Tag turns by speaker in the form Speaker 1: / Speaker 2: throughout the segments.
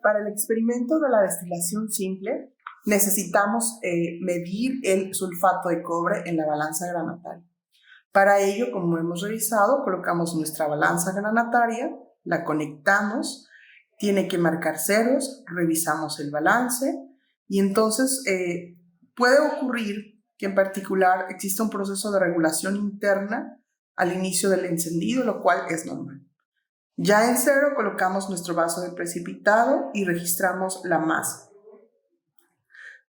Speaker 1: Para el experimento de la destilación simple, necesitamos medir el sulfato de cobre en la balanza granataria. Para ello, como hemos revisado, colocamos nuestra balanza granataria, la conectamos, tiene que marcar ceros, revisamos el balance y entonces puede ocurrir que en particular exista un proceso de regulación interna al inicio del encendido, lo cual es normal. Ya en cero colocamos nuestro vaso de precipitado y registramos la masa.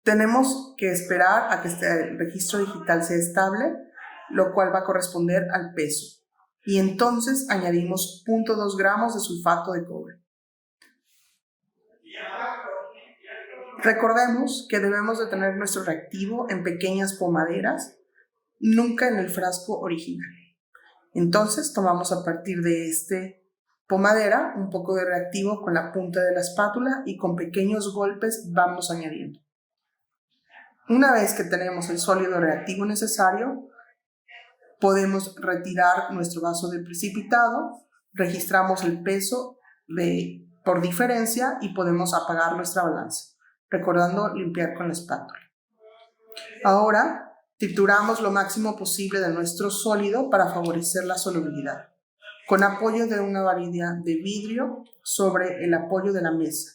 Speaker 1: Tenemos que esperar a que este registro digital sea estable, lo cual va a corresponder al peso. Y entonces añadimos 0.2 gramos de sulfato de cobre. Recordemos que debemos de tener nuestro reactivo en pequeñas pomaderas, nunca en el frasco original. Entonces tomamos a partir de pomadera un poco de reactivo con la punta de la espátula y con pequeños golpes vamos añadiendo. Una vez que tenemos el sólido reactivo necesario, podemos retirar nuestro vaso de precipitado, registramos el peso por diferencia y podemos apagar nuestra balanza, recordando limpiar con la espátula. Ahora, trituramos lo máximo posible de nuestro sólido para favorecer la solubilidad, con apoyo de una varilla de vidrio sobre el apoyo de la mesa.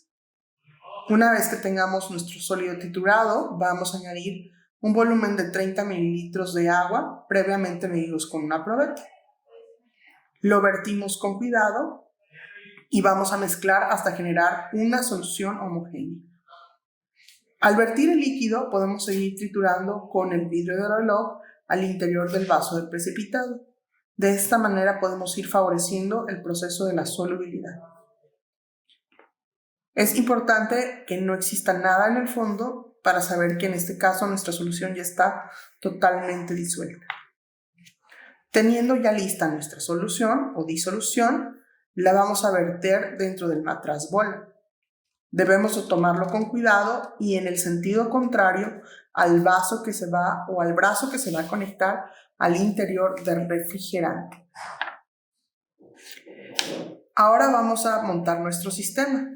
Speaker 1: Una vez que tengamos nuestro sólido triturado, vamos a añadir un volumen de 30 mililitros de agua previamente medidos con una probeta. Lo vertimos con cuidado y vamos a mezclar hasta generar una solución homogénea. Al vertir el líquido, podemos seguir triturando con el vidrio del reloj al interior del vaso del precipitado. De esta manera podemos ir favoreciendo el proceso de la solubilidad. Es importante que no exista nada en el fondo para saber que en este caso nuestra solución ya está totalmente disuelta. Teniendo ya lista nuestra solución o disolución, la vamos a verter dentro del matraz bola. Debemos tomarlo con cuidado y en el sentido contrario al vaso que se va o al brazo que se va a conectar al interior del refrigerante. Ahora vamos a montar nuestro sistema.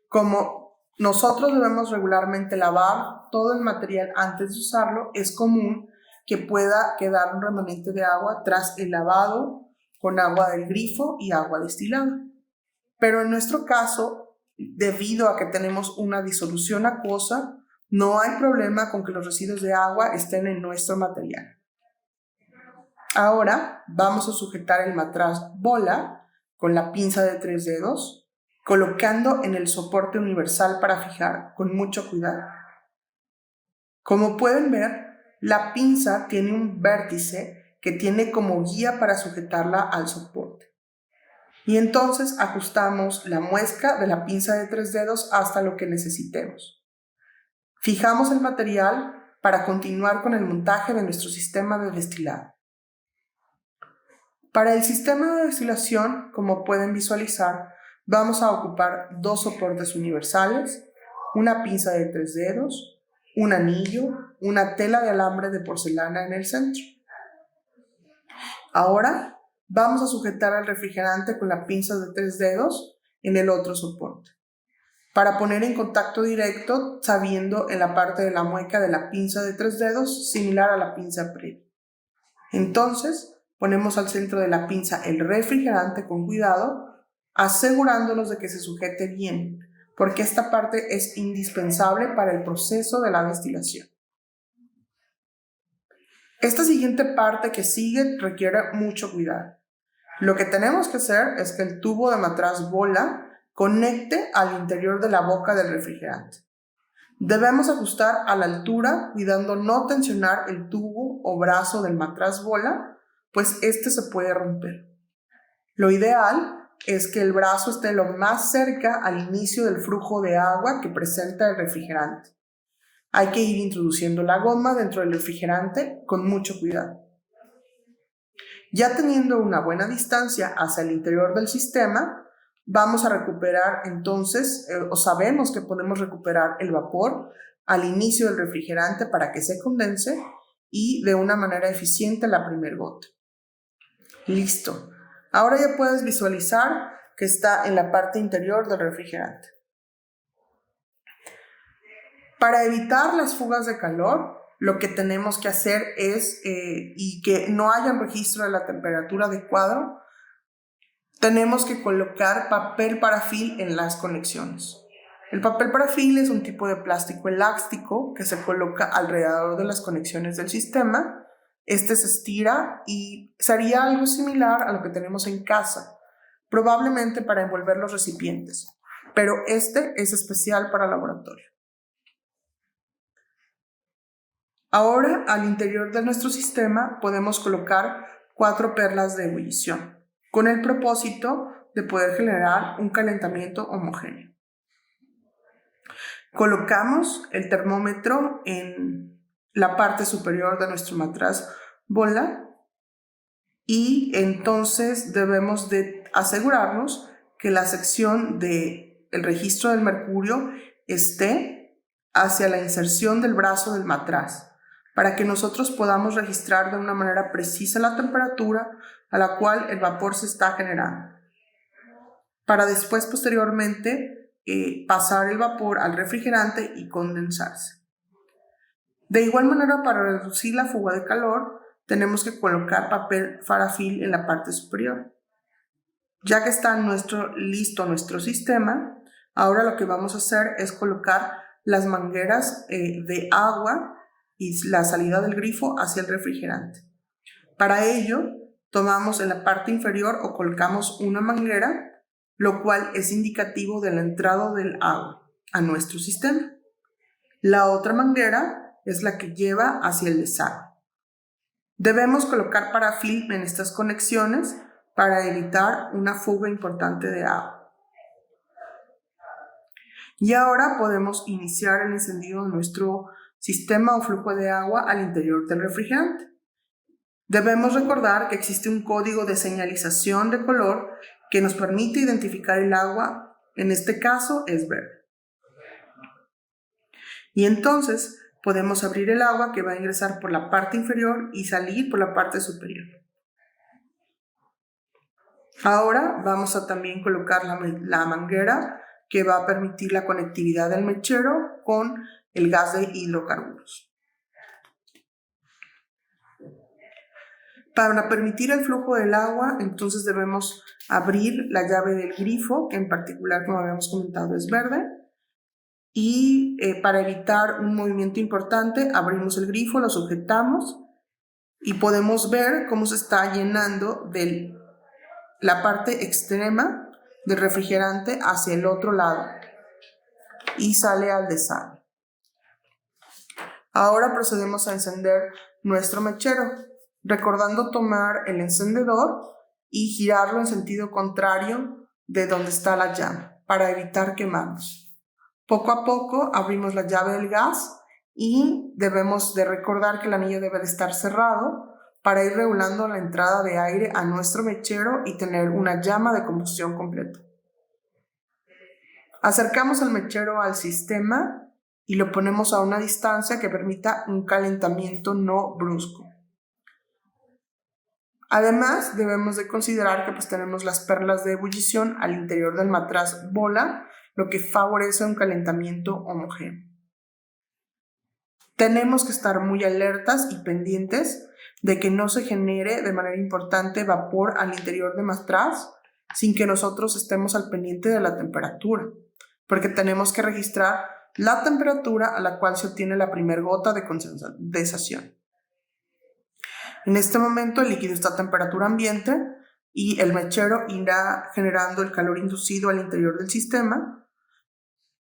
Speaker 1: Como nosotros debemos regularmente lavar todo el material antes de usarlo, es común que pueda quedar un remanente de agua tras el lavado con agua del grifo y agua destilada. Pero en nuestro caso, debido a que tenemos una disolución acuosa, no hay problema con que los residuos de agua estén en nuestro material. Ahora vamos a sujetar el matraz bola con la pinza de 3 dedos, colocando en el soporte universal para fijar con mucho cuidado. Como pueden ver, la pinza tiene un vértice que tiene como guía para sujetarla al soporte. Y entonces ajustamos la muesca de la pinza de 3 dedos hasta lo que necesitemos. Fijamos el material para continuar con el montaje de nuestro sistema de destilado. Para el sistema de destilación, como pueden visualizar, vamos a ocupar 2 soportes universales, una pinza de 3 dedos, un anillo, una tela de alambre de porcelana en el centro. Ahora vamos a sujetar al refrigerante con la pinza de 3 dedos en el otro soporte, para poner en contacto directo sabiendo en la parte de la mueca de la pinza de 3 dedos similar a la pinza previa. Entonces ponemos al centro de la pinza el refrigerante con cuidado, asegurándonos de que se sujete bien, porque esta parte es indispensable para el proceso de la destilación. Esta siguiente parte que sigue requiere mucho cuidado. Lo que tenemos que hacer es que el tubo de matraz bola conecte al interior de la boca del refrigerante. Debemos ajustar a la altura, cuidando no tensionar el tubo o brazo del matraz bola, pues este se puede romper. Lo ideal es que el brazo esté lo más cerca al inicio del flujo de agua que presenta el refrigerante. Hay que ir introduciendo la goma dentro del refrigerante con mucho cuidado. Ya teniendo una buena distancia hacia el interior del sistema, vamos a recuperar entonces, sabemos que podemos recuperar el vapor al inicio del refrigerante para que se condense y de una manera eficiente la primera gota. Listo. Ahora ya puedes visualizar que está en la parte interior del refrigerante. Para evitar las fugas de calor, lo que tenemos que hacer es, y que no haya un registro de la temperatura de cuadro, tenemos que colocar papel parafil en las conexiones. El papel parafil es un tipo de plástico elástico que se coloca alrededor de las conexiones del sistema. Este se estira y sería algo similar a lo que tenemos en casa, probablemente para envolver los recipientes, pero este es especial para laboratorio. Ahora, al interior de nuestro sistema podemos colocar 4 perlas de ebullición, con el propósito de poder generar un calentamiento homogéneo. Colocamos el termómetro en la parte superior de nuestro matraz bola y entonces debemos de asegurarnos que la sección del registro del mercurio esté hacia la inserción del brazo del matraz, para que nosotros podamos registrar de una manera precisa la temperatura a la cual el vapor se está generando, para después posteriormente pasar el vapor al refrigerante y condensarse. De igual manera, para reducir la fuga de calor, tenemos que colocar papel parafil en la parte superior. Ya que está listo nuestro sistema, ahora lo que vamos a hacer es colocar las mangueras de agua y la salida del grifo hacia el refrigerante. Para ello, tomamos en la parte inferior o colocamos una manguera, lo cual es indicativo de la entrada del agua a nuestro sistema. La otra manguera es la que lleva hacia el desagüe. Debemos colocar parafil en estas conexiones para evitar una fuga importante de agua. Y ahora podemos iniciar el encendido de nuestro sistema o flujo de agua al interior del refrigerante. Debemos recordar que existe un código de señalización de color que nos permite identificar el agua, en este caso es verde. Y entonces podemos abrir el agua que va a ingresar por la parte inferior y salir por la parte superior. Ahora vamos a también colocar la manguera que va a permitir la conectividad del mechero con el gas de hidrocarburos. Para permitir el flujo del agua, entonces debemos abrir la llave del grifo, que en particular, como habíamos comentado, es verde. Y para evitar un movimiento importante, abrimos el grifo, lo sujetamos y podemos ver cómo se está llenando de la parte extrema del refrigerante hacia el otro lado y sale al desagüe. Ahora procedemos a encender nuestro mechero, recordando tomar el encendedor y girarlo en sentido contrario de donde está la llama para evitar quemarnos. Poco a poco abrimos la llave del gas y debemos de recordar que el anillo debe de estar cerrado para ir regulando la entrada de aire a nuestro mechero y tener una llama de combustión completa. Acercamos el mechero al sistema y lo ponemos a una distancia que permita un calentamiento no brusco. Además, debemos de considerar que tenemos las perlas de ebullición al interior del matraz bola, lo que favorece un calentamiento homogéneo. Tenemos que estar muy alertas y pendientes de que no se genere de manera importante vapor al interior del matraz sin que nosotros estemos al pendiente de la temperatura, porque tenemos que registrar la temperatura a la cual se obtiene la primera gota de condensación. En este momento el líquido está a temperatura ambiente y el mechero irá generando el calor inducido al interior del sistema,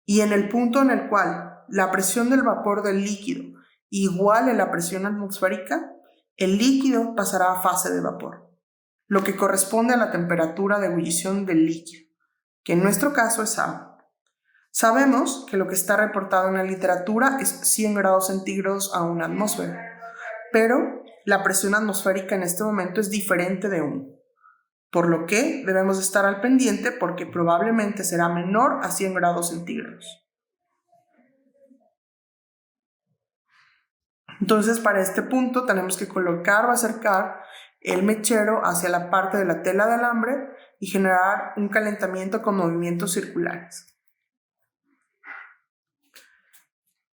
Speaker 1: y en el punto en el cual la presión del vapor del líquido iguale la presión atmosférica, el líquido pasará a fase de vapor, lo que corresponde a la temperatura de ebullición del líquido, que en nuestro caso es agua. Sabemos que lo que está reportado en la literatura es 100 grados centígrados a una atmósfera, pero la presión atmosférica en este momento es diferente de 1, por lo que debemos estar al pendiente porque probablemente será menor a 100 grados centígrados. Entonces, para este punto tenemos que colocar o acercar el mechero hacia la parte de la tela de alambre y generar un calentamiento con movimientos circulares.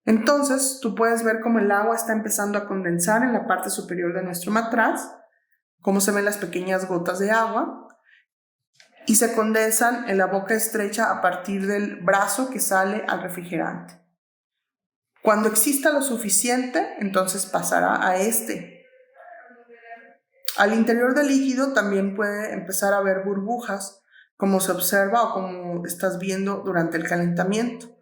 Speaker 1: Entonces, tú puedes ver cómo el agua está empezando a condensar en la parte superior de nuestro matraz, cómo se ven las pequeñas gotas de agua, y se condensan en la boca estrecha a partir del brazo que sale al refrigerante. Cuando exista lo suficiente, entonces pasará a este. Al interior del líquido también puede empezar a haber burbujas, como se observa o como estás viendo durante el calentamiento.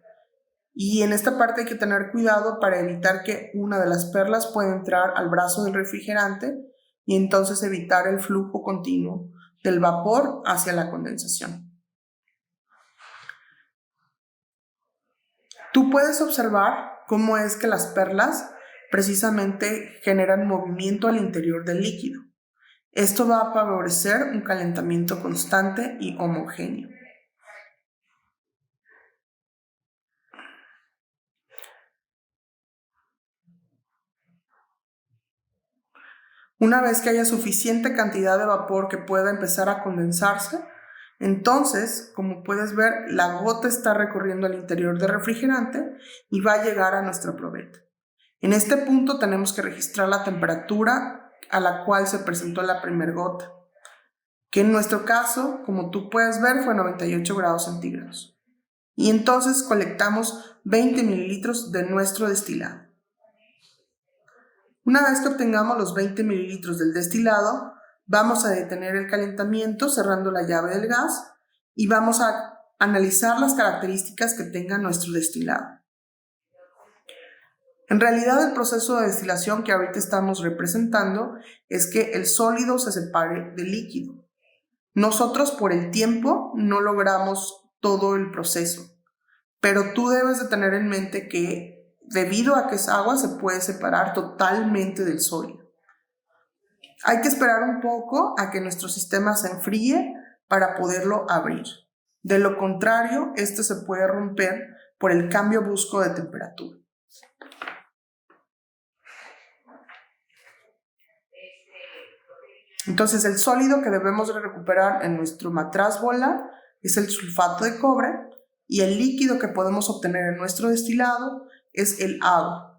Speaker 1: Y en esta parte hay que tener cuidado para evitar que una de las perlas pueda entrar al brazo del refrigerante y entonces evitar el flujo continuo del vapor hacia la condensación. Tú puedes observar cómo es que las perlas precisamente generan movimiento al interior del líquido. Esto va a favorecer un calentamiento constante y homogéneo. Una vez que haya suficiente cantidad de vapor que pueda empezar a condensarse, entonces, como puedes ver, la gota está recorriendo el interior del refrigerante y va a llegar a nuestra probeta. En este punto tenemos que registrar la temperatura a la cual se presentó la primera gota, que en nuestro caso, como tú puedes ver, fue 98 grados centígrados. Y entonces colectamos 20 mililitros de nuestro destilado. Una vez que obtengamos los 20 mililitros del destilado, vamos a detener el calentamiento cerrando la llave del gas y vamos a analizar las características que tenga nuestro destilado. En realidad, el proceso de destilación que ahorita estamos representando es que el sólido se separe del líquido. Nosotros por el tiempo no logramos todo el proceso, pero tú debes de tener en mente que debido a que es agua se puede separar totalmente del sólido. Hay que esperar un poco a que nuestro sistema se enfríe para poderlo abrir. De lo contrario, este se puede romper por el cambio brusco de temperatura. Entonces, el sólido que debemos de recuperar en nuestro matraz bola es el sulfato de cobre y el líquido que podemos obtener en nuestro destilado es el agua.